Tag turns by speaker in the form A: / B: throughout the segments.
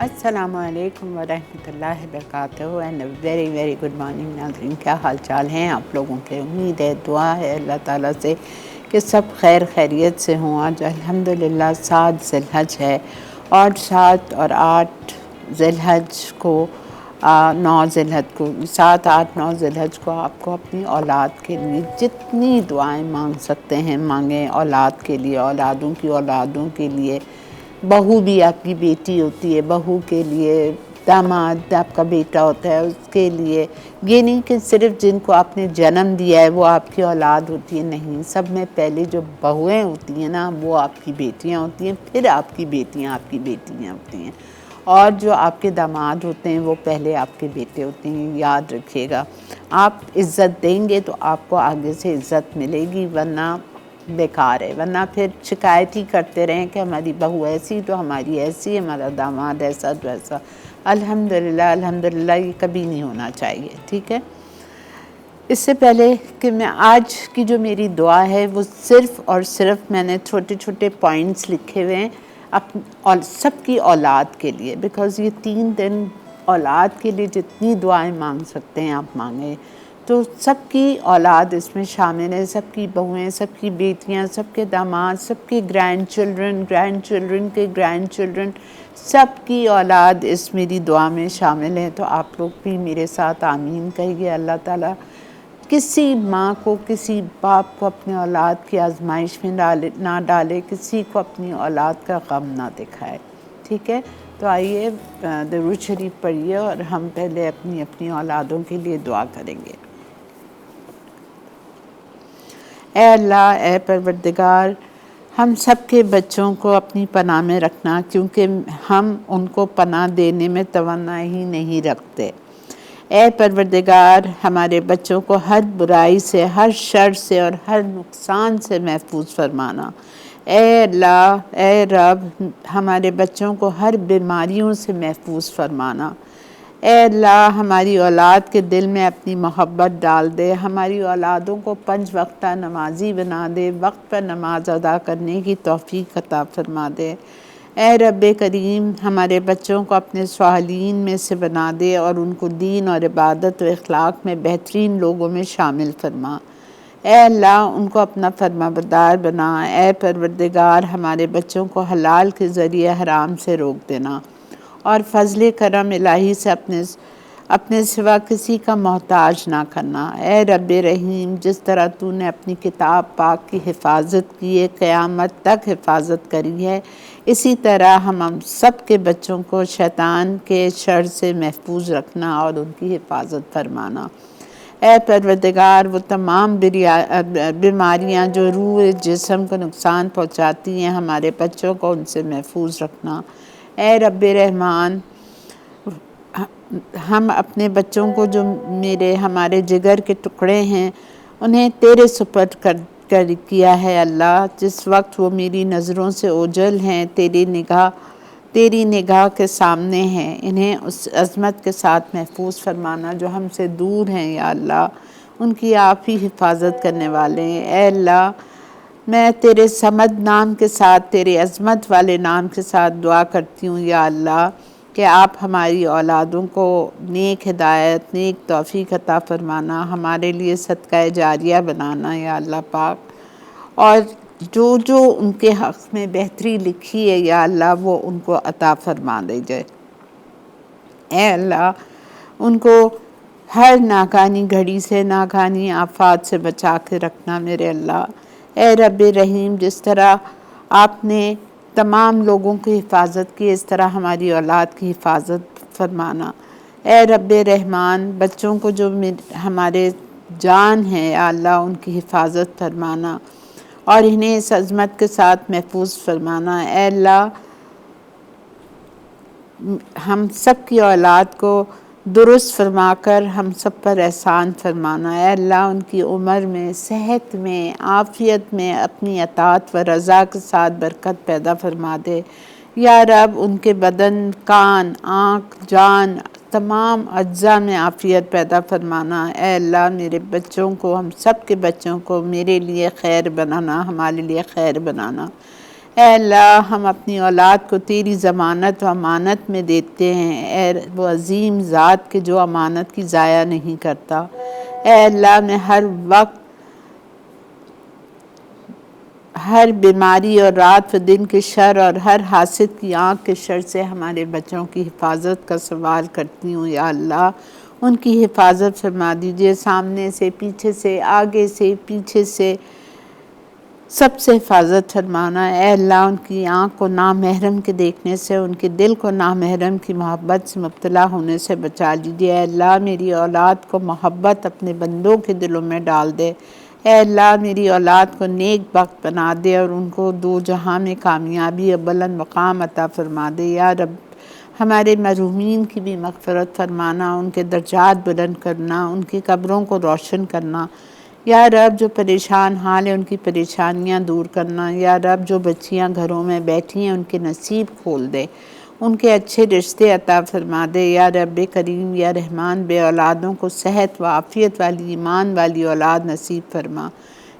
A: अस्सलामुअलैकुम वरहमतुल्लाहि वबरकातुहू and very very good morning नाज़रीन। क्या हाल चाल हैं आप लोगों के? उम्मीद है, दुआ है अल्लाह ताला से कि सब खैर खैरियत से हों। आज अल्हम्दुलिल्लाह 7 ज़िलहज है और 7 और 8 ज़िलहज को 9 ज़िलहज को 7, 8, 9 ज़िलहज को आपको अपनी औलाद के लिए जितनी दुआएं मांग सकते हैं मांगें। औलाद के लिए, औलादों की औलादों के लिए। बहू भी आपकी बेटी होती है, बहू के लिए। दामाद आपका बेटा होता है, उसके लिए। ये नहीं कि सिर्फ जिनको आपने जन्म दिया है वो आपकी औलाद होती है, नहीं। सब में पहले जो बहुएं होती हैं ना, वो आपकी बेटियां होती हैं, फिर आपकी बेटियां होती हैं। और जो आपके दामाद होते हैं वो पहले आपके बेटे होते हैं। याद रखिएगा, आप इज़्ज़त देंगे तो आपको आगे से इज़्ज़त मिलेगी, वरना बेकार है। वरना फिर शिकायत ही करते रहें कि हमारी बहू ऐसी तो हमारी ऐसी, हमारा दामाद ऐसा तो ऐसा। अल्हम्दुलिल्लाह अल्हम्दुलिल्लाह ये कभी नहीं होना चाहिए, ठीक है। इससे पहले कि मैं आज की जो मेरी दुआ है वो सिर्फ़ और सिर्फ मैंने छोटे छोटे पॉइंट्स लिखे हुए हैं और सबकी औलाद के लिए। बिकॉज़ ये 3 दिन औलाद के लिए जितनी दुआएं मांग सकते हैं आप मांगें। तो सबकी औलाद इसमें शामिल है, सबकी बहुएं, सबकी बेटियां, सबके दामाद, सबके ग्रैंड चिल्ड्रन के ग्रैंड चिल्ड्रन, सबकी औलाद इस मेरी दुआ में शामिल है। तो आप लोग भी मेरे साथ आमीन कहिए। अल्लाह ताला किसी माँ को, किसी बाप को अपनी औलाद की आजमाइश में ना डाले, किसी को अपनी औलाद का गम ना दिखाए, ठीक है। तो आइए दरूद शरीफ पढ़िए और हम पहले अपनी अपनी औलादों के लिए दुआ करेंगे। ए अल्लाह, ए परवरदिगार, हम सब के बच्चों को अपनी पनाह में रखना, क्योंकि हम उनको पनाह देने में तवन्ना ही नहीं रखते। ए परवरदिगार, हमारे बच्चों को हर बुराई से, हर शर से और हर नुकसान से महफूज फरमाना। ए अल्लाह, ए रब, हमारे बच्चों को हर बीमारियों से महफूज फरमाना। ए अल्लाह, हमारी औलाद के दिल में अपनी मोहब्बत डाल दे। हमारी औलादों को 5 वक्ता नमाजी बना दे। वक्त पर नमाज अदा करने की तौफीक अता फरमा दे। ए रब्बे करीम, हमारे बच्चों को अपने स्वालीन में से बना दे और उनको दीन और इबादत व अखलाक में बेहतरीन लोगों में शामिल फरमा। ए अल्लाह, उनको अपना फरमाबरदार बना। ए परवरदिगार, हमारे बच्चों को हलाल के ज़रिए हराम से रोक देना और फजल करम इलाही से अपने सिवा किसी का मोहताज ना करना। ए रब्बे रहीम, जिस तरह तूने अपनी किताब पाक की हिफाजत की है, क़यामत तक हिफाजत करी है, इसी तरह हम सब के बच्चों को शैतान के शर से महफूज रखना और उनकी हिफाजत फरमाना। ए परवरदिगार, वो तमाम बीमारियाँ जो रूह जिस्म को नुकसान पहुँचाती हैं, हमारे बच्चों को उनसे महफूज रखना। ए रब्बे रहमान, हम अपने बच्चों को जो हमारे जिगर के टुकड़े हैं उन्हें तेरे सुपुर्द कर किया है अल्लाह। जिस वक्त वो मेरी नज़रों से ओझल हैं, तेरी निगाह के सामने हैं, इन्हें उस अज़मत के साथ महफूज फरमाना जो हमसे दूर हैं। या अल्लाह, उनकी आप ही हिफाजत करने वाले हैं। ए अल्लाह, मैं तेरे समद नाम के साथ, तेरे अज़मत वाले नाम के साथ दुआ करती हूँ या अल्लाह कि आप हमारी औलादों को नेक हिदायत, नेक तौफीक अता फरमाना, हमारे लिए सदका जारिया बनाना या अल्लाह पाक। और जो जो उनके हक़ में बेहतरी लिखी है या अल्लाह, वो उनको अता फरमा दे जाए। ए अल्लाह, उनको हर नाकानी घड़ी से, नाकानी आफात से बचा के रखना मेरे अल्लाह। ए रब्बे रहीम, जिस तरह आपने तमाम लोगों की हिफाजत की, इस तरह हमारी औलाद की हिफाजत फरमाना। ए रब्बे रहमान, बच्चों को जो हमारे जान है या अल्लाह, उनकी हिफाजत फरमाना और इन्हें इस अज़मत के साथ महफूज फरमाना। ए अल्लाह, हम सब की औलाद को दुरुस्त फरमाकर हम सब पर एहसान फरमाना। ए अल्लाह, उनकी उम्र में, सेहत में, आफ़ियत में अपनी अतात व रज़ा के साथ बरकत पैदा फरमा दे। या रब, उनके बदन, कान, आँख, जान, तमाम अज्जा में आफ़ियत पैदा फरमाना। ए अल्लाह, मेरे बच्चों को, हम सब के बच्चों को मेरे लिए खैर बनाना, हमारे लिए खैर बनाना। ऐ अल्लाह हम अपनी औलाद को तेरी ज़मानत व अमानत में देते हैं। ऐ वो अज़ीम ज़ात के जो अमानत की ज़ाया नहीं करता। ऐ अल्लाह मैं हर वक्त हर बीमारी और रात व दिन के शर और हर हासिद की आँख के शर से हमारे बच्चों की हिफाजत का सवाल करती हूँ। या अल्लाह उनकी हिफाजत फरमा दीजिए, सामने से, पीछे से, आगे से, पीछे से, सबसे हिफाजत फरमाना। ऐ अल्लाह उनकी आँख को नामहरम के देखने से, उनके दिल को नामहरम की मोहब्बत से मुब्तला होने से बचा लीजिए। ऐ अल्लाह मेरी औलाद को मोहब्बत अपने बंदों के दिलों में डाल दे। ऐ अल्लाह मेरी औलाद को नेक बख्त बना दे और उनको दो जहां में कामयाबी और बुलंद मकाम अता फरमा दे। या रब हमारे मरहूमीन की भी मग़फ़िरत फरमाना, उनके दर्जात बुलंद करना, उनकी कब्रों को रोशन करना। या रब जो परेशान हाल है उनकी परेशानियां दूर करना। या रब जो बच्चियां घरों में बैठी हैं उनके नसीब खोल दे, उनके अच्छे रिश्ते अता फरमा दे। या रब करीम या रहमान बे औलादों को सेहत व आफ़ियत वाली ईमान वाली औलाद नसीब फरमा।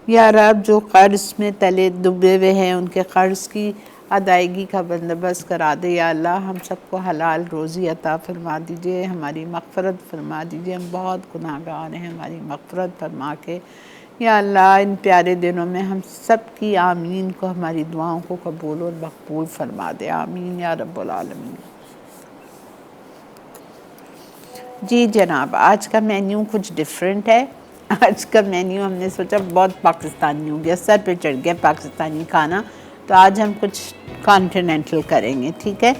A: या रब जो कर्ज़ में तले डूबे हुए हैं उनके कर्ज़ की अदायगी का बंदोबस्त करा दे। या अल्लाह हम सबको हलाल रोज़ी अता फरमा दीजिए, हमारी मग़फ़िरत फरमा दीजिए। हम बहुत गुनाहगार हैं, हमारी मग़फ़िरत फरमा के या अल्लाह इन प्यारे दिनों में हम सब की आमीन को, हमारी दुआओं को कबूल और मकबूल फरमा दे। आमीन या रब्बुल आलमीन। जी जनाब, आज का मेन्यू कुछ डिफरेंट है। आज का मेन्यू हमने सोचा बहुत पाकिस्तानी हो गया, सर पे चढ़ गया पाकिस्तानी खाना, तो आज हम कुछ कॉन्टिनेंटल करेंगे। ठीक है,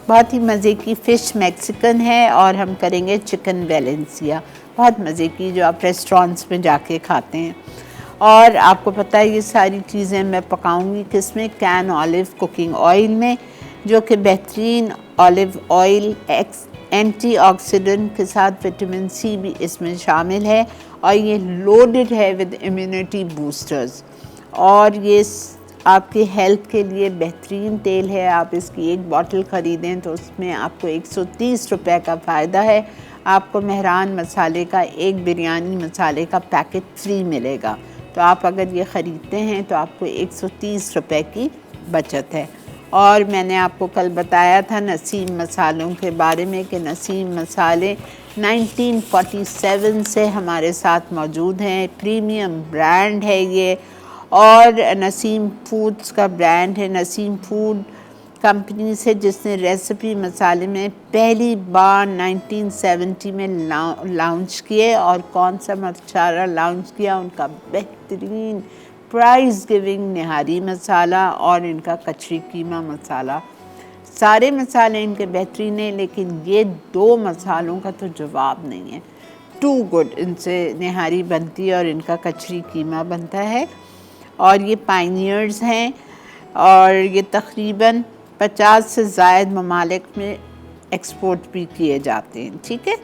A: बहुत ही मज़े की फ़िश मैक्सिकन है और हम करेंगे चिकन वेलेंसिया, बहुत मज़े की, जो आप रेस्टोरेंट्स में जाके खाते हैं। और आपको पता है ये सारी चीज़ें मैं पकाऊंगी किसमें, कैन ऑलिव कुकिंग ऑयल में, जो कि बेहतरीन ऑलिव ऑयल एंटीऑक्सीडेंट के साथ विटामिन सी भी इसमें शामिल है और ये लोडेड है विद इम्यूनिटी बूस्टर्स। और ये आपके हेल्थ के लिए बेहतरीन तेल है। आप इसकी एक बॉटल ख़रीदें तो उसमें आपको 130 रुपये का फ़ायदा है। आपको मेहरान मसाले का एक बिरयानी मसाले का पैकेट फ्री मिलेगा। तो आप अगर ये ख़रीदते हैं तो आपको 130 रुपये की बचत है। और मैंने आपको कल बताया था नसीम मसालों के बारे में कि नसीम मसाले 1947 से हमारे साथ मौजूद हैं। प्रीमियम ब्रांड है ये और नसीम फूड्स का ब्रांड है। नसीम फूड कंपनी से जिसने रेसिपी मसाले में पहली बार 1970 में लॉन्च किए। और कौन सा मसाला लॉन्च किया, उनका बेहतरीन प्राइस गिविंग निहारी मसाला और इनका कचरी कीमा मसाला। सारे मसाले इनके बेहतरीन हैं, लेकिन ये दो मसालों का तो जवाब नहीं है। टू गुड, इनसे निहारी बनती है और इनका कचरी कीमा बनता है। और ये पायनियर्स हैं और ये तकरीबन 50 से ज़ायद ममालिक में एक्सपोर्ट भी किए जाते हैं। ठीक है,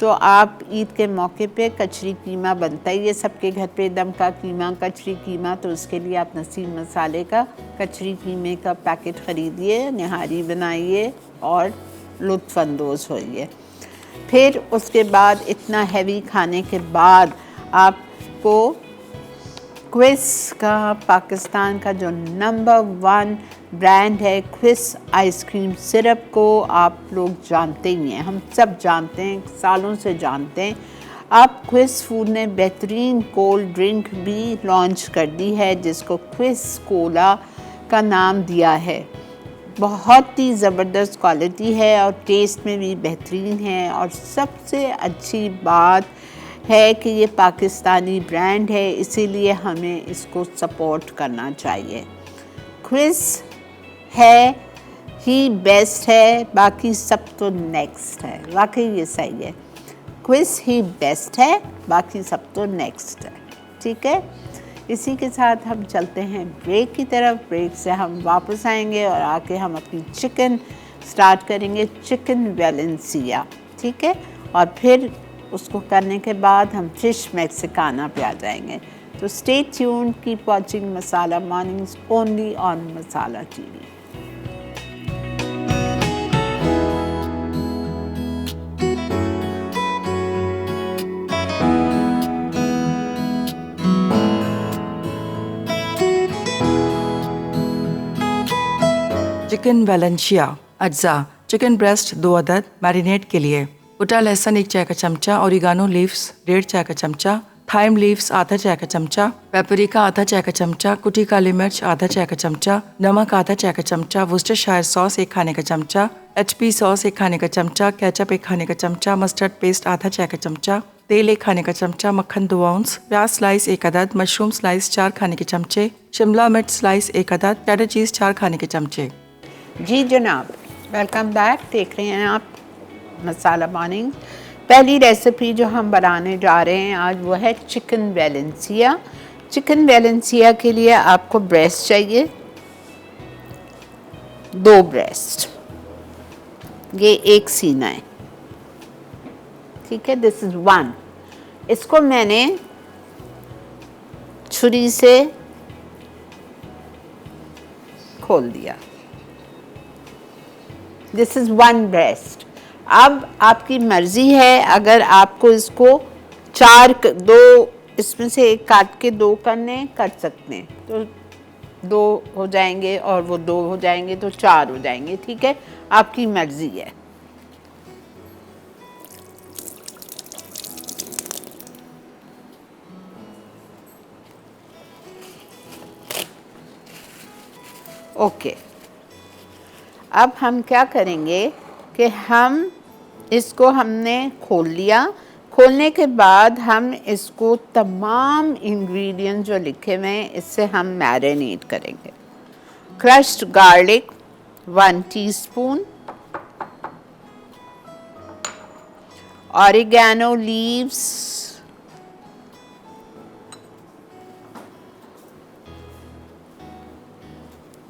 A: तो आप ईद के मौके पे कचरी कीमा बनता है, ये सबके घर पे दम का कीमा, कचरी कीमा, तो उसके लिए आप नसीम मसाले का कचरी कीमे का पैकेट ख़रीदिए, निहारी बनाइए और लुत्फ़अंदोज़ होइए। फिर उसके बाद इतना हैवी खाने के बाद आपको क्विस का, पाकिस्तान का जो नंबर 1 ब्रांड है क्विस आइसक्रीम सिरप को आप लोग जानते ही हैं, हम सब जानते हैं, सालों से जानते हैं। अब क्विस फूड ने बेहतरीन कोल्ड ड्रिंक भी लॉन्च कर दी है जिसको क्विस कोला का नाम दिया है। बहुत ही ज़बरदस्त क्वालिटी है और टेस्ट में भी बेहतरीन है। और सबसे अच्छी बात है कि ये पाकिस्तानी ब्रांड है, इसीलिए हमें इसको सपोर्ट करना चाहिए। क्विस है ही बेस्ट है, बाकी सब तो नेक्स्ट है। वाकई ये सही है, क्विस ही बेस्ट है, बाकी सब तो नेक्स्ट है। ठीक है, इसी के साथ हम चलते हैं ब्रेक की तरफ। ब्रेक से हम वापस आएंगे और आके हम अपनी चिकन स्टार्ट करेंगे, चिकन वेलेंसिया। ठीक है, और फिर उसको करने के बाद हम फ़िश मैक्सिकाना पे आ जाएंगे। तो stay tuned, keep watching masala mornings only on masala TV.
B: Chicken वैलेंशिया अज्जा, चिकन ब्रेस्ट 2 अदद मैरिनेट के लिए। कुटा लहसुन 1 चाय का चमचा, ओरिगानो लीव्स 1.5 चाय का चमचा, थाइम लीव्स आधा चाय का चमचा, पेपरिका आधा चाय का चमचा, कुटी काली मिर्च आधा चाय का चमचा, नमक आधा चाय का चमचा, वुस्टरशायर सॉस 1 खाने का चमचा, HP सॉस 1 खाने का चमचा, केचप 1 खाने का चमचा, मस्टर्ड पेस्ट आधा चाय का चमचा, तेल 1 खाने का चमचा, मक्खन 2 आउंस, प्याज स्लाइस 1 अदद, मशरूम स्लाइस 4 खाने के चमचे, शिमला मिर्च स्लाइस 1 अदद, चेडर चीज़ 4 खाने के चमचे।
A: जी जनाब, वेलकम बैक। देख रहे हैं आप मसाला मॉर्निंग। पहली रेसिपी जो हम बनाने जा रहे हैं आज वो है चिकन वैलेंसिया। चिकन वैलेंसिया के लिए आपको ब्रेस्ट चाहिए, 2 ब्रेस्ट, ये 1 सीना है, ठीक है। This is 1। इसको मैंने छुरी से खोल दिया। This is 1 breast. अब आपकी मर्जी है, अगर आपको इसको 2 इसमें से 1 काट के 2 करने कर सकते हैं, तो 2 हो जाएंगे, और वो 2 हो जाएंगे तो 4 हो जाएंगे, ठीक है। आपकी मर्जी है। ओके, अब हम क्या करेंगे कि हमने खोल लिया। खोलने के बाद हम इसको तमाम इंग्रेडिएंट जो लिखे हुए हैं इससे हम मैरिनेट करेंगे। Crushed garlic 1 teaspoon, oregano leaves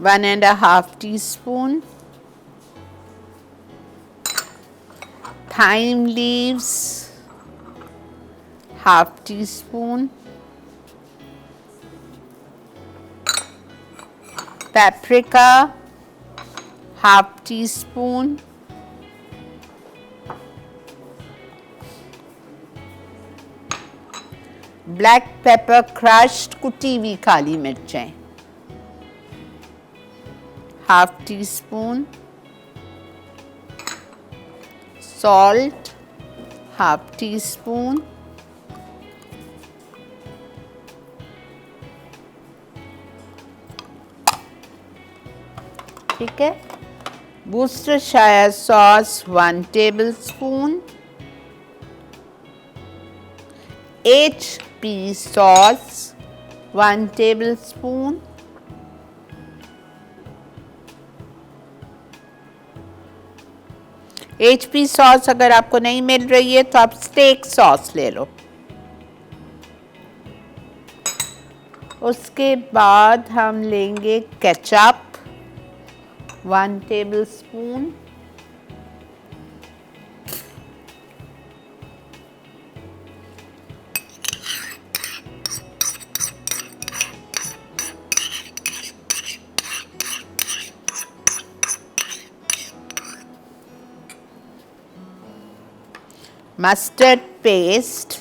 A: 1.5 teaspoon, thyme leaves 1/2 teaspoon, paprika 1/2 teaspoon, black pepper crushed कुटी हुई काली मिर्चें 1/2 teaspoon, salt 1/2 teaspoon, ठीक है। Worcestershire sauce 1 tablespoon, HP sauce 1 tablespoon, HP sauce अगर आपको नहीं मिल रही है तो आप स्टेक सॉस ले लो। उसके बाद हम लेंगे ketchup 1 tablespoon, mustard paste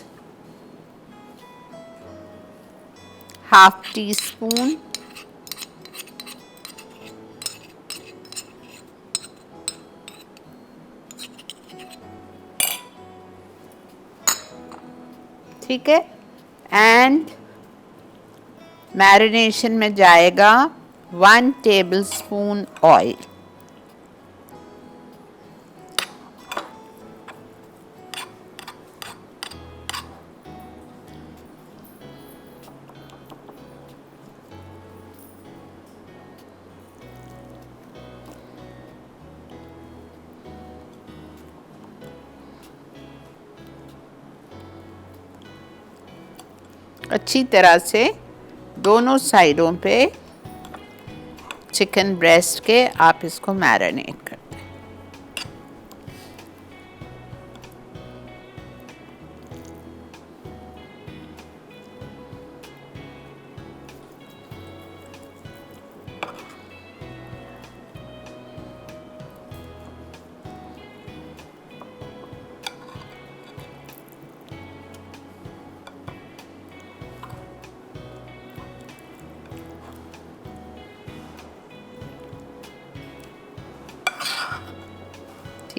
A: 1/2 teaspoon, ठीक है। एंड मैरिनेशन में जाएगा 1 tablespoon ऑयल। अच्छी तरह से दोनों साइडों पे चिकन ब्रेस्ट के आप इसको मैरिनेट कर दें।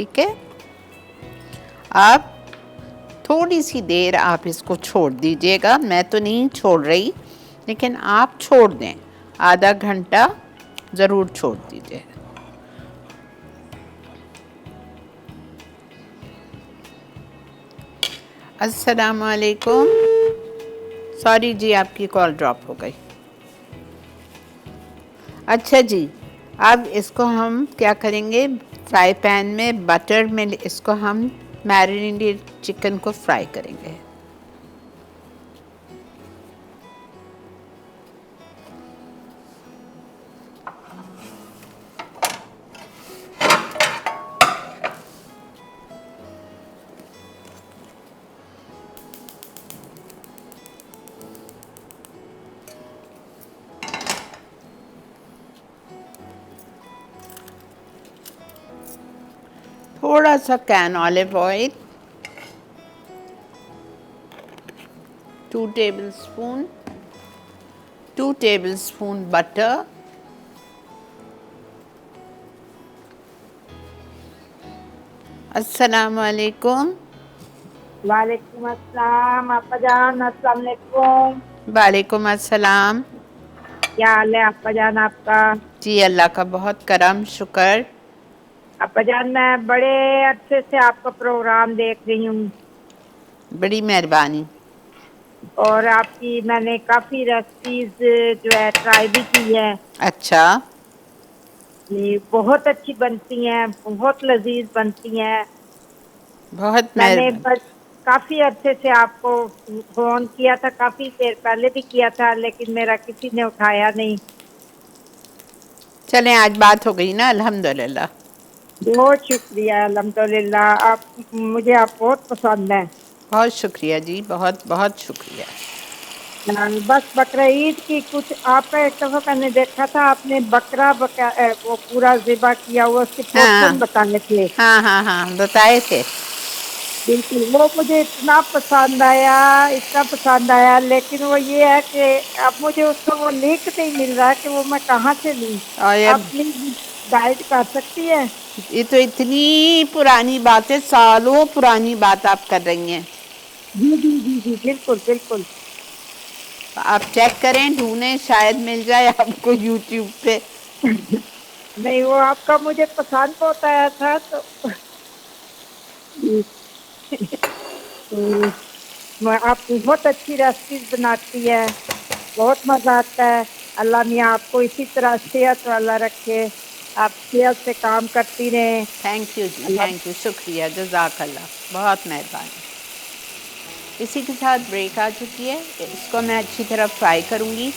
A: ठीक है। आप थोड़ी सी देर आप इसको छोड़ दीजिएगा, मैं तो नहीं छोड़ रही, लेकिन आप छोड़ दें, आधा घंटा ज़रूर छोड़ दीजिए। अस्सलाम वालेकुम। सॉरी जी, आपकी कॉल ड्रॉप हो गई। अच्छा जी, अब इसको हम क्या करेंगे, फ्राई पैन में बटर में इसको हम मैरिनेटेड चिकन को फ्राई करेंगे। थोड़ा सा can olive oil, 2 tablespoon, 2 tablespoon butter, अस्सलाम वालेकुम।
C: वालेकुम अस्सलाम आपा जान, अस्सलाम वालेकुम।
A: वालेकुम अस्सलाम।
C: क्या हाल है आपा जान आपका?
A: जी अल्लाह का बहुत करम शुक्र।
C: आपा जान मैं बड़े अच्छे से आपका प्रोग्राम देख रही हूँ
A: बड़ी मेहरबानी।
C: और आपकी मैंने काफ़ी रेसिपीज जो है ट्राई भी की है।
A: अच्छा,
C: ये बहुत अच्छी बनती हैं, बहुत लजीज बनती हैं।
A: बहुत
C: मैंने
A: मेहरबानी।
C: बस काफ़ी अच्छे से आपको फ़ोन किया था, काफ़ी देर पहले भी किया था, लेकिन मेरा किसी ने उठाया नहीं।
A: चलें, आज बात हो गई ना, अल्हम्दुलिल्लाह।
C: बहुत शुक्रिया, अल्हम्दुलिल्लाह। आप बहुत पसंद हैं।
A: बहुत शुक्रिया जी, बहुत बहुत शुक्रिया।
C: बस बकरा ईद की कुछ आपका एक दफा मैंने देखा था, आपने वो पूरा ज़िबा किया हुआ, उसके पोर्शन
A: हाँ
C: बताने थे।
A: हाँ हाँ हाँ, बताए थे।
C: बिल्कुल, वो मुझे इतना पसंद आया, लेकिन वो ये है कि अब मुझे उसका वो लिंक नहीं मिल रहा कि वो मैं कहाँ से लूँ।
A: और
C: आप प्लीज गाइड कर सकती है?
A: ये तो इतनी पुरानी बात है, सालों पुरानी बात आप कर रही हैं।
C: जी जी जी जी, बिल्कुल बिल्कुल।
A: आप चेक करें, ढूंढें, शायद मिल जाए आपको यूट्यूब पे।
C: नहीं, वो आपका मुझे पसंद बहुत आया था तो तो आप बहुत अच्छी रेसिपीज बनाती है, बहुत मजा आता है। अल्लाह मियाँ आपको इसी तरह सेहत वाला रखे, आप सेहत से काम करती रहें।
A: थैंक यू जी,
C: अल्लाह
A: थैंक यू, शुक्रिया, जज़ाकल्लाह, बहुत मेहरबानी। इसी के साथ ब्रेक आ चुकी है, इसको मैं अच्छी तरह फ्राई करूँगी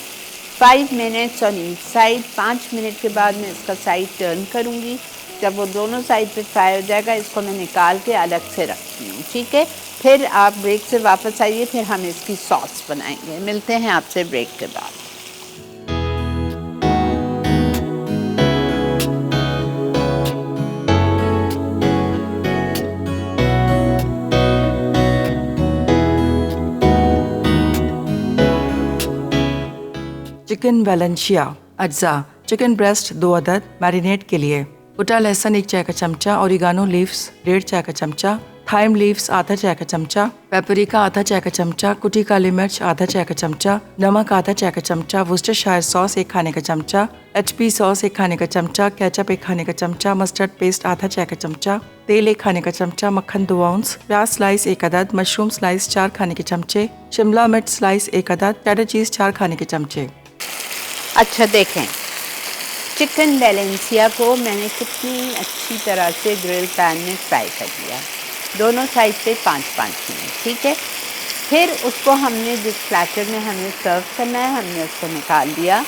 A: 5 minutes on each side. 5 minute के बाद मैं इसका साइड टर्न करूँगी। जब वो दोनों साइड पे फ्राई हो जाएगा, इसको मैं निकाल के अलग से रखती हूँ, ठीक है। फिर आप ब्रेक से वापस आइए, फिर हम इसकी सॉस बनाएंगे। मिलते हैं आपसे ब्रेक के बाद।
B: चिकन वैलेंशिया अज्जा, चिकन ब्रेस्ट 2 अदद मैरिनेट के लिए। कुटा लहसुन 1 चाय का चमचा, ओरिगानो लीव्स 1.5 चाय का चमचा, थाइम लीव्स आधा चाय का चमचा, पेपरिका आधा चाय का चमचा, कुटी काली मिर्च आधा चाय का चमचा, नमक आधा चाय का चमचा, वुस्टरशायर सॉस 1 खाने का चमचा, HP सॉस 1 खाने का चमचा, केचप 1 खाने का चमचा, मस्टर्ड पेस्ट आधा चाय का चमचा, तेल 1 खाने का चमचा, मक्खन 2 आउंस, प्याज स्लाइस 1 अदद, मशरूम स्लाइस 4 खाने के चमचे, शिमला मिर्च स्लाइस 1 अदद, चेडर चीज 4 खाने के चमचे।
A: अच्छा देखें, चिकन वैलेंसिया को मैंने कितनी अच्छी तरह से ग्रिल पैन में फ्राई कर दिया, दोनों साइड पे 5-5 मिनट, ठीक है। फिर उसको हमने जिस प्लेटर में हमें सर्व करना है, हमने उसको निकाल दिया।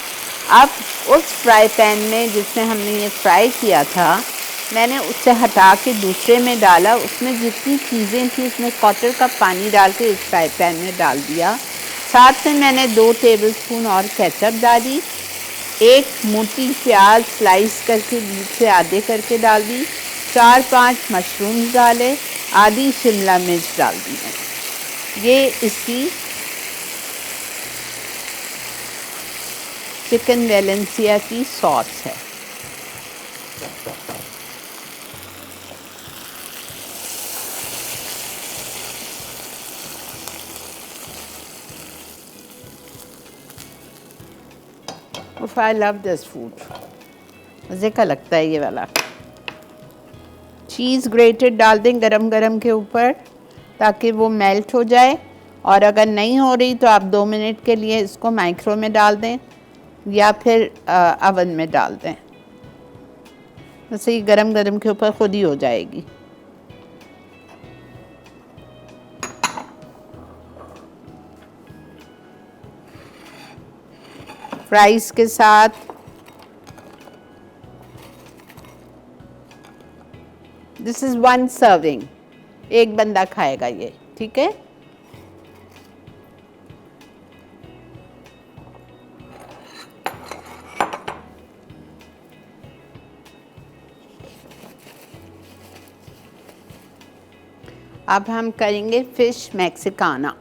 A: अब उस फ्राई पैन में जिसमें हमने ये फ्राई किया था, मैंने उससे हटा के दूसरे में डाला। उसमें जितनी चीज़ें थी उसमें 1/4 कप पानी डाल के इस फ्राई पैन में डाल दिया। साथ में मैंने 2 टेबलस्पून और केचप डाली, 1 मोटी प्याज स्लाइस करके बीच से आधे करके डाल दी, 4-5 मशरूम डाले, आधी शिमला मिर्च डाल दी मैंने। ये इसकी चिकन वैलेंसिया की सॉस है। उफ, आई लव दिस फूड, मज़े का लगता है ये वाला। चीज़ ग्रेटेड डाल दें गरम गरम के ऊपर ताकि वो मेल्ट हो जाए, और अगर नहीं हो रही तो आप 2 मिनट के लिए इसको माइक्रो में डाल दें या फिर अवन में डाल दें, वैसे ही गरम गरम के ऊपर खुद ही हो जाएगी। फ्राइज़ के साथ दिस इज़ 1 सर्विंग, एक बंदा खाएगा ये, ठीक है। अब हम करेंगे फिश मैक्सिकाना।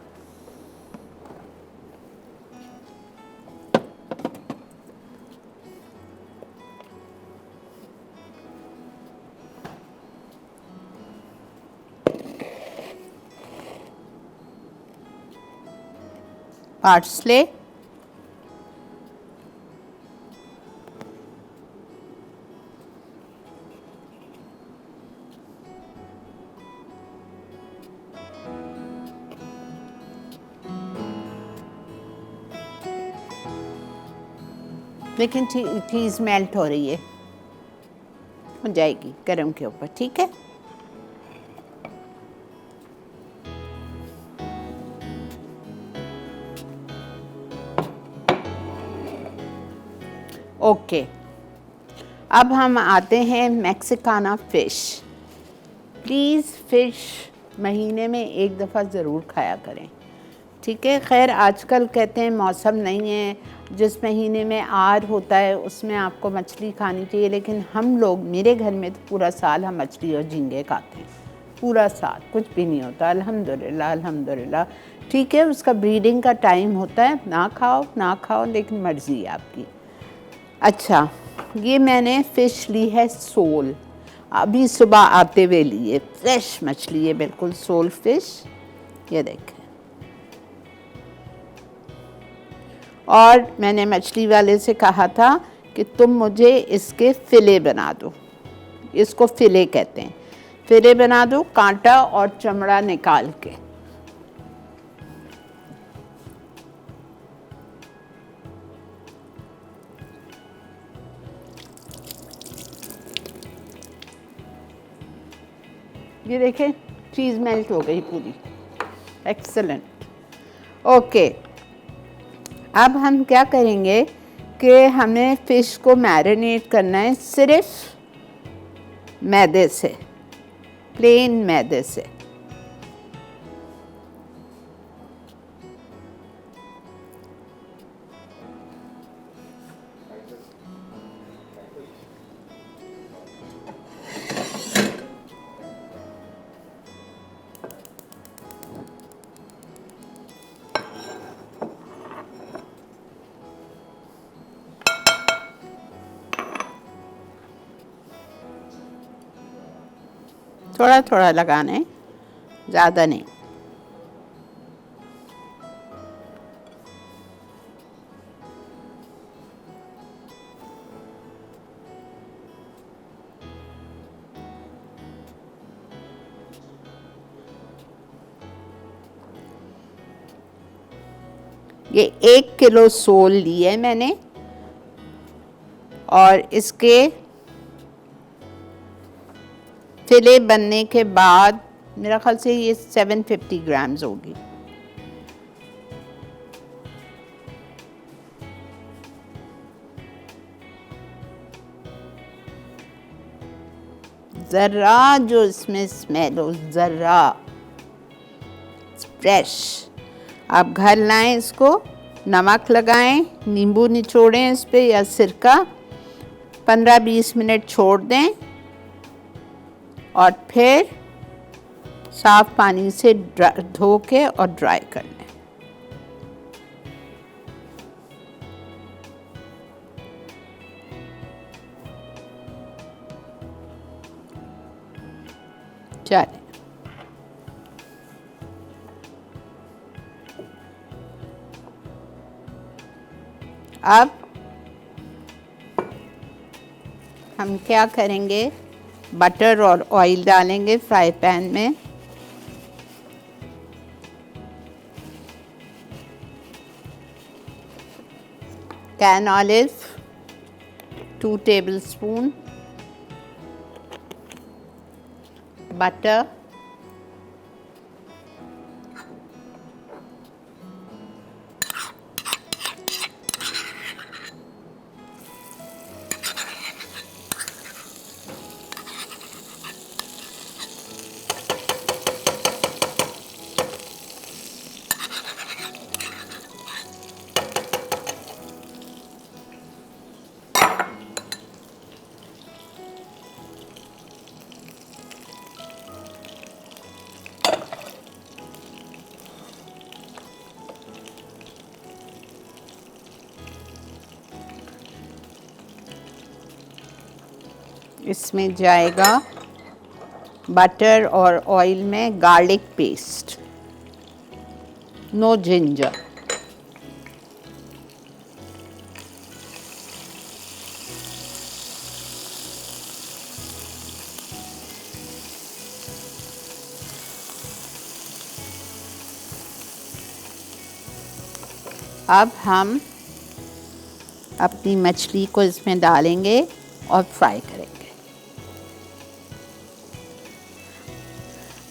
A: पार्सले, लेकिन चीज़ मेल्ट हो रही है, हो जाएगी गरम के ऊपर, ठीक है। ओके, अब हम आते हैं मैक्सिकाना फ़िश। प्लीज़ फ़िश महीने में एक दफ़ा ज़रूर खाया करें, ठीक है। खैर आजकल कहते हैं मौसम नहीं है, जिस महीने में आर होता है उसमें आपको मछली खानी चाहिए, लेकिन हम लोग, मेरे घर में तो पूरा साल हम मछली और झींगे खाते हैं, पूरा साल कुछ भी नहीं होता। अल्हम्दुलिल्लाह अल्हम्दुलिल्लाह, ठीक है। उसका ब्रीडिंग का टाइम होता है, ना खाओ लेकिन मर्ज़ी है आपकी। अच्छा, ये मैंने फ़िश ली है सोल, अभी सुबह आते हुए लिए, फ्रेश मछली है बिल्कुल, सोल फ़िश, ये देखें। और मैंने मछली वाले से कहा था कि तुम मुझे इसके फ़िले बना दो, इसको फ़िले कहते हैं, फ़िले बना दो कांटा और चमड़ा निकाल के। ये देखें चीज़ मेल्ट हो गई पूरी, एक्सेलेंट। ओके, अब हम क्या करेंगे कि हमें फ़िश को मैरिनेट करना है सिर्फ मैदे से, प्लेन मैदे से। थोड़ा थोड़ा लगाना है, ज़्यादा नहीं। ये 1 किलो सोल ली है मैंने, और इसके फिले बनने के बाद मेरा ख्याल से ये 750 ग्राम्स होगी। ज़रा जो इसमें स्मेल हो, ज़रा फ्रेश, आप घर लाएं, इसको नमक लगाएं, नींबू निचोड़ें इस पे या सिरका, 15-20 मिनट छोड़ दें और फिर साफ़ पानी से धो के और ड्राई कर लें। चलें, अब हम क्या करेंगे, बटर और ऑयल डालेंगे फ्राई पैन में। कैन ऑलिव 2 टेबलस्पून, बटर, इसमें जाएगा बटर और ऑयल में गार्लिक पेस्ट, नो जिंजर। अब हम अपनी मछली को इसमें डालेंगे और फ्राई करेंगे।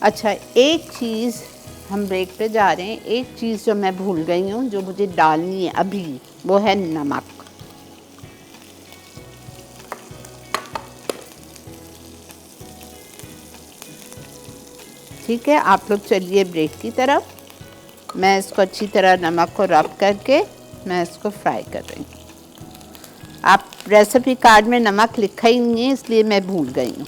A: अच्छा, एक चीज़ हम ब्रेक पे जा रहे हैं, एक चीज़ जो मैं भूल गई हूँ जो मुझे डालनी है अभी, वो है नमक। ठीक है, आप लोग चलिए ब्रेक की तरफ। मैं इसको अच्छी तरह नमक को रब करके मैं इसको फ्राई कर रही हूँ। आप रेसिपी कार्ड में नमक लिखा ही नहीं है, इसलिए मैं भूल गई हूँ।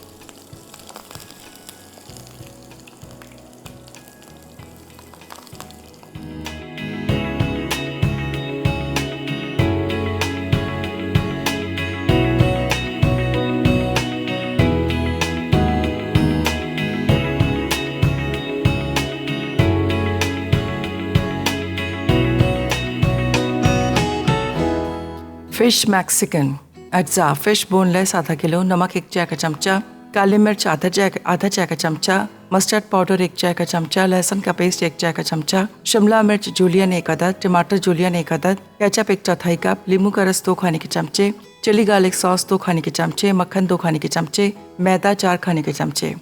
B: फिश मैक्सिकन अज्जा, फिश बोनलेस आधा किलो, नमक 1 चाय का चमचा, काली मिर्च आधा चाय का चमचा, मस्टर्ड पाउडर 1 चाय का चमचा, लहसुन का पेस्ट 1 चाय का चमचा, शिमला मिर्च जूलियन 1 अदद, टमाटर जूलियन 1 अदद, केचप 1/4 कप, नींबू का रस 2 खाने के चमचे, चिली गार्लिक सॉस 2 खाने के चमचे, मक्खन 2 खाने के चमचे, मैदा 4 खाने के चमचे।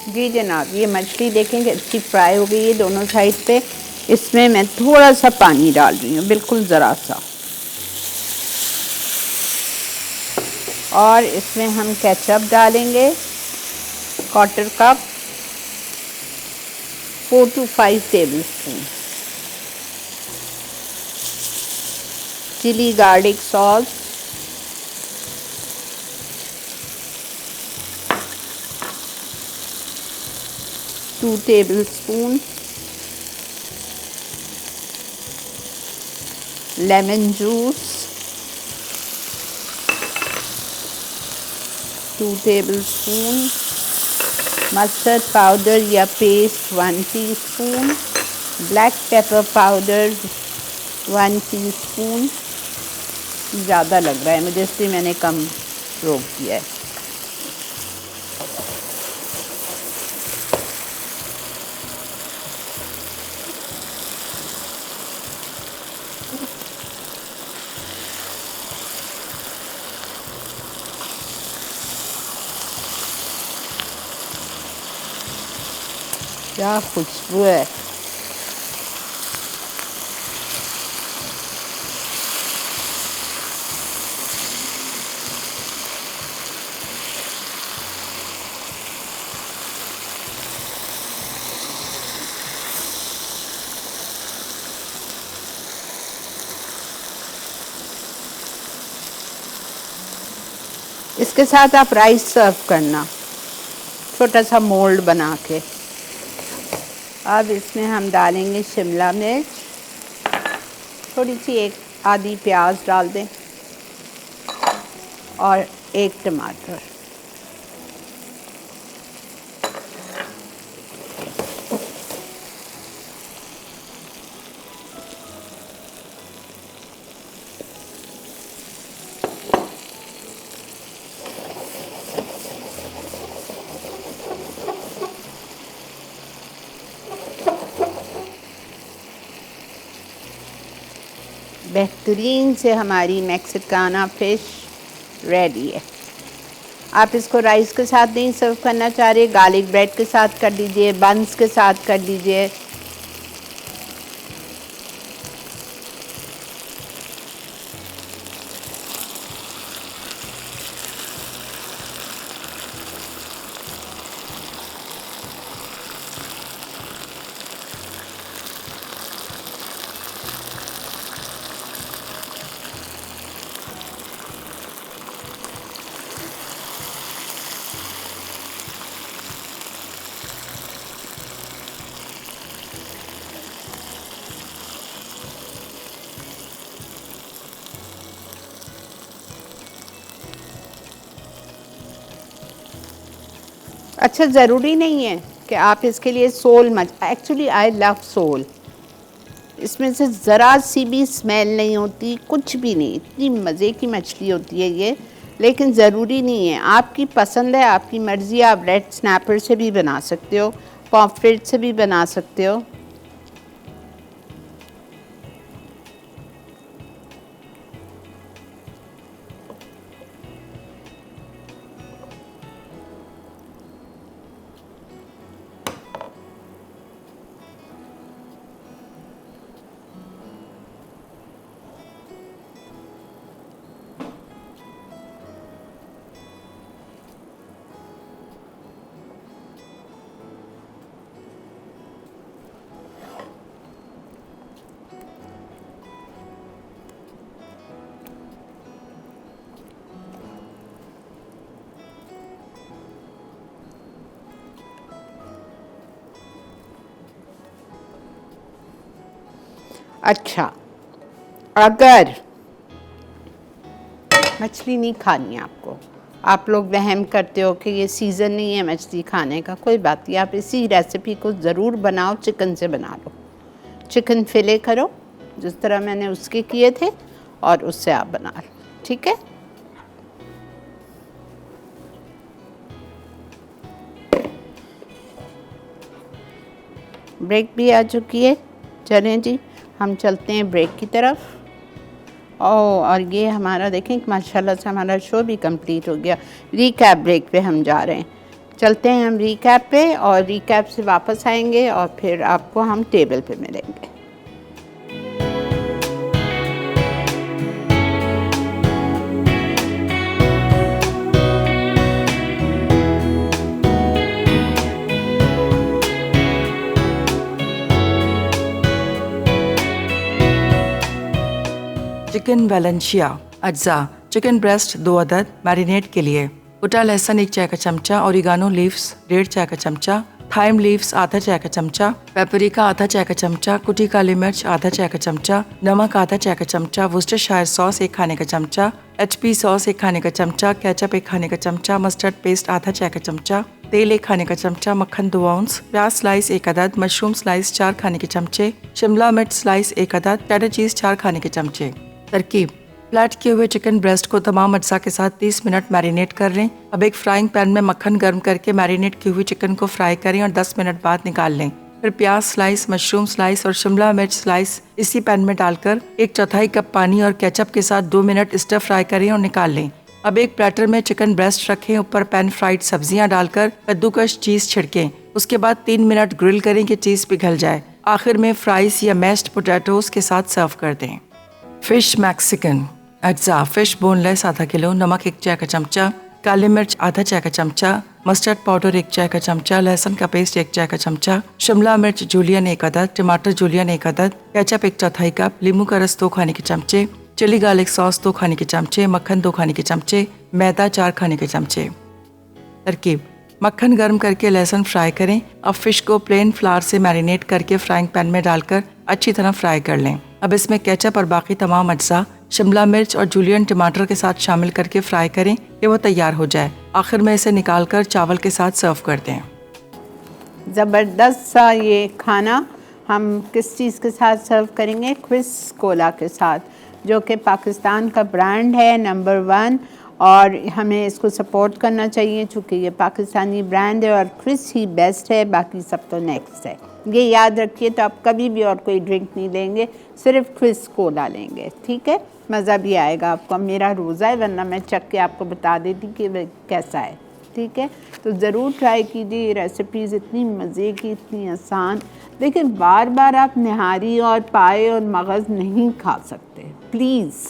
A: जी जनाब, ये मछली देखेंगे अच्छी फ्राई हो गई है दोनों साइड पे। इसमें मैं थोड़ा सा पानी डाल रही हूँ, बिल्कुल ज़रा सा, और इसमें हम केचप डालेंगे 1/4 cup, 4 to 5 tablespoon, chilli garlic sauce, two tablespoon, lemon juice 2 tablespoon, mustard powder या paste 1 teaspoon, black pepper powder 1 teaspoon. ज़्यादा लग रहा है मुझे, इसलिए मैंने कम रोक दिया है। क्या खुशबू है। इसके साथ आप राइस सर्व करना, छोटा सा मोल्ड बना के। अब इसमें हम डालेंगे शिमला मिर्च, थोड़ी सी, 1 आधी प्याज डाल दें, और 1 टमाटर। बेहतरीन से हमारी मैक्सिकाना फ़िश रेडी है। आप इसको राइस के साथ नहीं सर्व करना चाह रहे, गार्लिक ब्रेड के साथ कर दीजिए, बंस के साथ कर दीजिए। अच्छा, ज़रूरी नहीं है कि आप इसके लिए soul much, actually I love soul. इसमें से ज़रा सी भी स्मेल नहीं होती, कुछ भी नहीं, इतनी मज़े की मछली होती है ये। लेकिन ज़रूरी नहीं है, आपकी पसंद है, आपकी मर्ज़ी। आप रेड स्नैपर से भी बना सकते हो, पॉम्फ्रेट से भी बना सकते हो। अच्छा, अगर मछली नहीं खानी है आपको, आप लोग वहम करते हो कि ये सीज़न नहीं है मछली खाने का, कोई बात नहीं, आप इसी रेसिपी को ज़रूर बनाओ, चिकन से बना लो। चिकन फिले करो जिस तरह मैंने उसके किए थे और उससे आप बना लो, ठीक है। ब्रेक भी आ चुकी है, चलें जी हम चलते हैं ब्रेक की तरफ। और ये हमारा देखें माशाल्लाह से हमारा शो भी कंप्लीट हो गया। रीकैप ब्रेक पे हम जा रहे हैं, चलते हैं हम रीकैप पे, और रीकैप से वापस आएंगे और फिर आपको हम टेबल पे मिलेंगे।
B: चिकन वैलेंशिया अज्जा। चिकन ब्रेस्ट 2 अदद मैरिनेट के लिए। कुटा लहसुन 1 चाय का चमचा, ओरिगानो लीव्स 1.5 चाय का चमचा, थाइम लीव्स आधा चाय का चमचा, पेपरिका आधा चाय का चमचा, कुटी काली मिर्च आधा चाय का चमचा, नमक आधा चाय का चमचा, वुस्टरशायर सॉस 1 खाने का चमचा, HP सॉस 1 खाने का चमचा, केचप 1 खाने का चमचा, मस्टर्ड पेस्ट आधा चाय का चमचा, तेल 1 खाने का चमचा, मक्खन 2 आउंस, प्याज स्लाइस 1 अदद, मशरूम स्लाइस 4 खाने के चमचे, शिमला मिर्च स्लाइस 1 अदद, चेडर चीज 4 खाने के चमचे। तरकीब: फ्लैट किए हुए चिकन ब्रेस्ट को तमाम अज्जा के साथ 30 मिनट मैरिनेट कर लें। अब एक फ्राइंग पैन में मक्खन गर्म करके मैरिनेट की हुई चिकन को फ्राई करें और 10 मिनट बाद निकाल लें। फिर प्याज स्लाइस, मशरूम स्लाइस और शिमला मिर्च स्लाइस इसी पैन में डालकर 1/4 कप पानी और केचप के साथ 2 मिनट स्टर फ्राई करें और निकाल लें। अब एक प्लेटर में चिकन ब्रेस्ट रखें, ऊपर पैन फ्राइड सब्जियां डालकर कद्दूकस चीज छिड़कें। उसके बाद 3 मिनट ग्रिल करें कि चीज पिघल जाए। आखिर में फ्राइज या मैश्ड पोटैटोज के साथ सर्व कर दें। फिश मैक्सिकन अज्जा। फिश बोनलेस आधा किलो, नमक 1 चाय का चमचा, काली मिर्च आधा चाय का चमचा, मस्टर्ड पाउडर 1 चाय का चमचा, लहसुन का पेस्ट 1 चाय का चमचा, शिमला मिर्च जूलियन 1 अदद, टमाटर जूलियन 1 अदद, केचप 1/4 कप, नींबू का रस 2 खाने के चमचे, चिली गार्लिक सॉस 2 खाने के चमचे, मक्खन 2 खाने के चमचे, मैदा 4 खाने के चमचे। तरकीब: मक्खन गर्म करके लहसुन फ्राई करें। अब फिश को प्लेन फ्लावर से मैरिनेट करके फ्राइंग पैन में डालकर अच्छी तरह फ्राई कर लें। अब इसमें केचप और बाकी तमाम अज्जा, शिमला मिर्च और जूलियन टमाटर के साथ शामिल करके फ्राई करें कि वो तैयार हो जाए। आखिर में इसे निकालकर चावल के साथ सर्व कर दें।
A: ज़बरदस्त सा ये खाना हम किस चीज़ के साथ सर्व करेंगे? क्विस कोला के साथ, जो कि पाकिस्तान का ब्रांड है नंबर 1, और हमें इसको सपोर्ट करना चाहिए चूँकि ये पाकिस्तानी ब्रांड है और क्विस ही बेस्ट है, बाकी सब तो नेक्स्ट है। ये याद रखिए। तो आप कभी भी और कोई ड्रिंक नहीं लेंगे, सिर्फ क्विज कोला लेंगे, ठीक है। मज़ा भी आएगा आपको। मेरा रोज़ा है, वरना मैं चख के आपको बता देती कि वह कैसा है, ठीक है। तो ज़रूर ट्राई कीजिए। ये रेसिपीज़ इतनी मज़े की, इतनी आसान। लेकिन बार बार आप निहारी और पाए और मगज़ नहीं खा सकते, प्लीज़।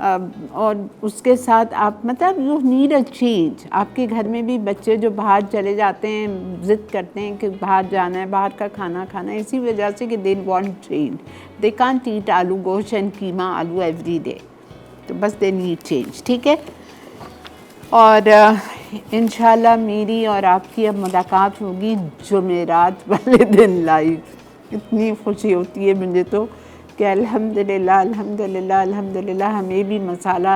A: और उसके साथ आप मतलब यू नीड अ चेंज। आपके घर में भी बच्चे जो बाहर चले जाते हैं, ज़िद करते हैं कि बाहर जाना है, बाहर का खाना खाना है, इसी वजह से कि they want change. They can't eat आलू गोश्त एंड कीमा आलू एवरी डे। तो बस दे नीड चेंज, ठीक है। और इंशाल्लाह मेरी और आपकी अब मुलाकात होगी जुमेरात वाले दिन लाइव। इतनी खुशी होती है मुझे तो कि अल्हम्दुलिल्लाह अल्हम्दुलिल्लाह अल्हम्दुलिल्लाह हमें भी मसाला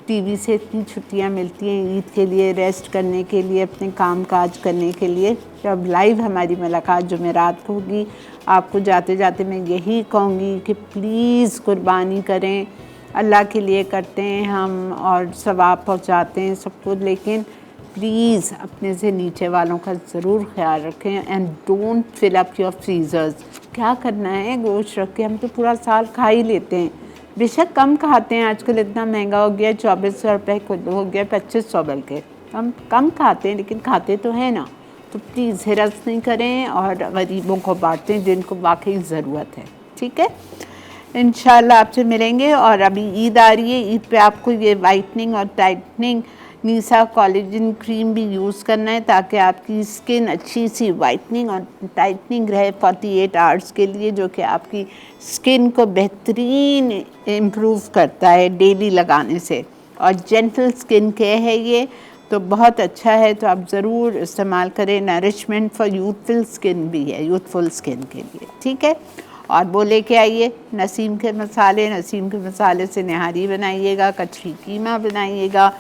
A: टीवी से इतनी छुट्टियां मिलती हैं ईद के लिए, रेस्ट करने के लिए, अपने काम काज करने के लिए। जब लाइव हमारी मुलाकात जुमेरात को होगी, आपको जाते जाते मैं यही कहूँगी कि प्लीज़ कुर्बानी करें। अल्लाह के लिए करते हैं हम और सवाब पहुँचाते हैं सबको, लेकिन प्लीज़ अपने से नीचे वालों का ज़रूर ख्याल रखें। And don't fill up your freezers. क्या करना है गोश्त रख के, हम तो पूरा साल खा ही लेते हैं। बेशक कम खाते हैं, आजकल इतना महंगा हो गया, 2400 रुपये किलो हो गया, 2500 बल्कि। हम कम खाते हैं लेकिन खाते तो हैं ना। तो प्लीज़ हिरस नहीं करें और गरीबों को बांटें जिनको वाकई ज़रूरत है, ठीक है। इंशाल्लाह आपसे मिलेंगे। और अभी ईद आ रही है, ईद पे आपको ये वाइटनिंग और टाइटनिंग नीसा कोलेजन क्रीम भी यूज़ करना है ताकि आपकी स्किन अच्छी सी वाइटनिंग और टाइटनिंग रहे 48 आवर्स के लिए, जो कि आपकी स्किन को बेहतरीन इम्प्रूव करता है डेली लगाने से। और जेंटल स्किन केयर है ये, तो बहुत अच्छा है, तो आप ज़रूर इस्तेमाल करें। नरिशमेंट फॉर यूथफुल स्किन भी है, यूथफुल स्किन के लिए, ठीक है। और वो लेके आइए नसीम के मसाले। नसीम के मसाले से निहारी बनाइएगा, कचरी कीमा बनाइएगा,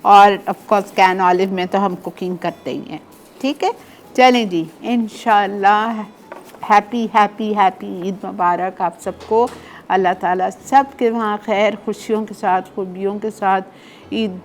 A: और ऑफ कोर्स कैन ऑलिव में तो हम कुकिंग करते ही हैं, ठीक है। चलें जी, इंशाल्लाह हैप्पी हैप्पी हैप्पी ईद मुबारक आप सबको। अल्लाह ताला सब के वहाँ खैर खुशियों के साथ, खूबियों के साथ ईद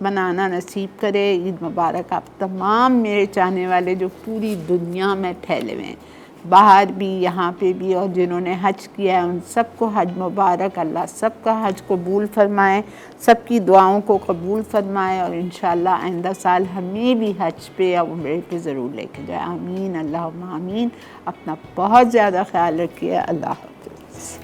A: मनाना नसीब करे। ईद मुबारक आप तमाम मेरे चाहने वाले जो पूरी दुनिया में फैले हुए हैं, बाहर भी, यहाँ पे भी, और जिन्होंने हज किया है उन सबको हज मुबारक। अल्लाह सबका हज कबूल फरमाए, सबकी दुआओं को कबूल फरमाए, और इंशाल्लाह आइंदा साल हमें भी हज पे या उम्रे पे ज़रूर लेके जाए। आमीन, अल्लाहुम्मा आमीन। अपना बहुत ज़्यादा ख्याल रखिए। अल्लाह हाफ़िज़।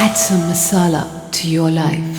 D: Add some masala to your life.